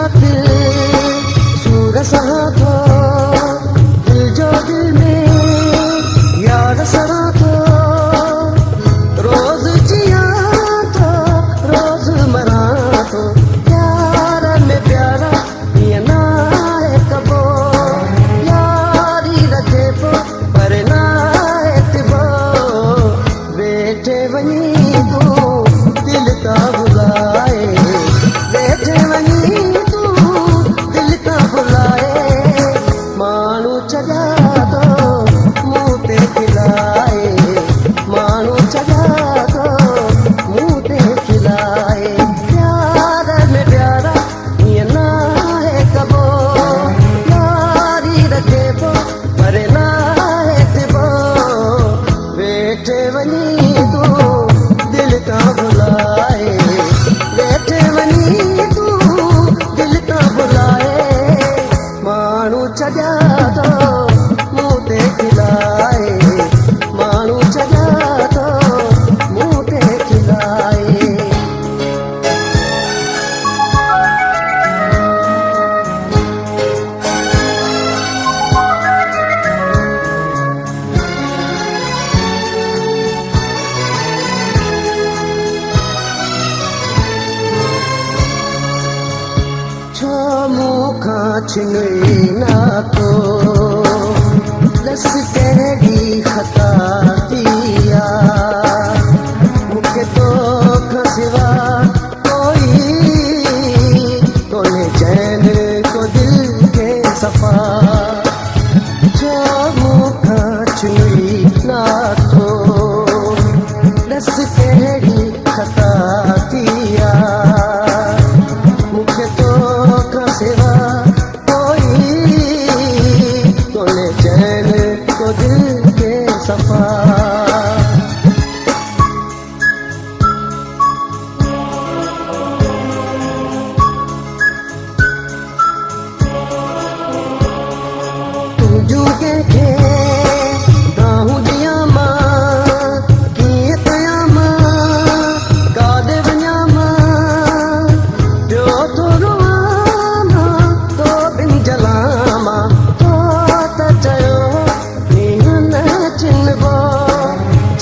खातिर सूर सहा थो दिल जो दिल में यार सरा थो रोज जिया थो रोज मरा थो प्यार में प्यारा ये ना है कबो यारी रखे पो पर ना है तिबो बैठे वनी तू दिल का बुलाए बैठे वनी तू दिल का बुलाए मानू चढ़ा तो मुँह पे खिलाए मानू चढ़ा तो मुँह पे खिलाए प्यार में प्यारा ये ना है कबो यारी रखे पो पर ना है तिबो बैठे वनी तू दिल का बुलाए बैठे वनी तू दिल का बुलाए मानू चढ़ा तो मुँह ते खिलाए मानू चढ़ा तो मुँह ते खिलाए मुखा छिनई ना तो लस कहिड़ी खता दिया मूंखे तो खसिवा कोई तोने चैन को दिल के सफा जो मुखा छिनई ना तो लस कहिड़ी खता दिया मूंखे तो सिवा कोई तोने चैन को दिल के सफा तू जुगे के गाहूं दिया मां किए तया मां कादे वञा मां ॿियो थोरो जलामा तो त चयो नींहुं न चिनबो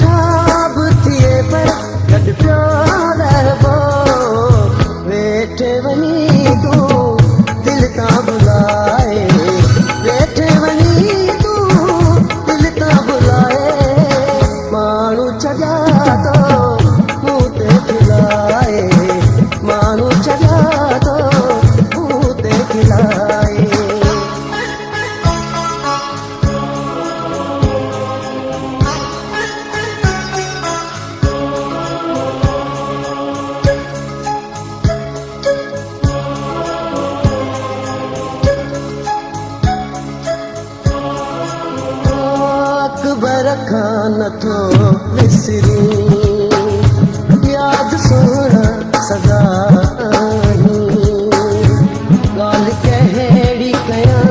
छाब थिए पर गॾु पियो रहबो वेठे वञी तूं दिल तां बुलाए वेठे वञी तूं दिल तां बुलाए माण्हू चढ़ा तो मुँह ते खिलाए माण्हू चढ़ा तो मुँह ते खिलाए अकबर खान थो विसरी यादि सोना सदा ॻाल्हि कहिड़ी कयां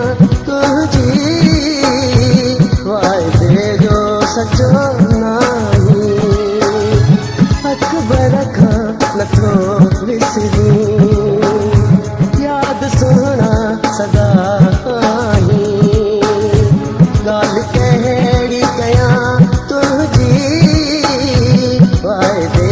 तुंहिंजी वाइदे जो सचो नाही अकबर खान थो विसरी यादि सोना सदा ॻाल्हि कहिड़ी कयां तुंहिंजी वाइदे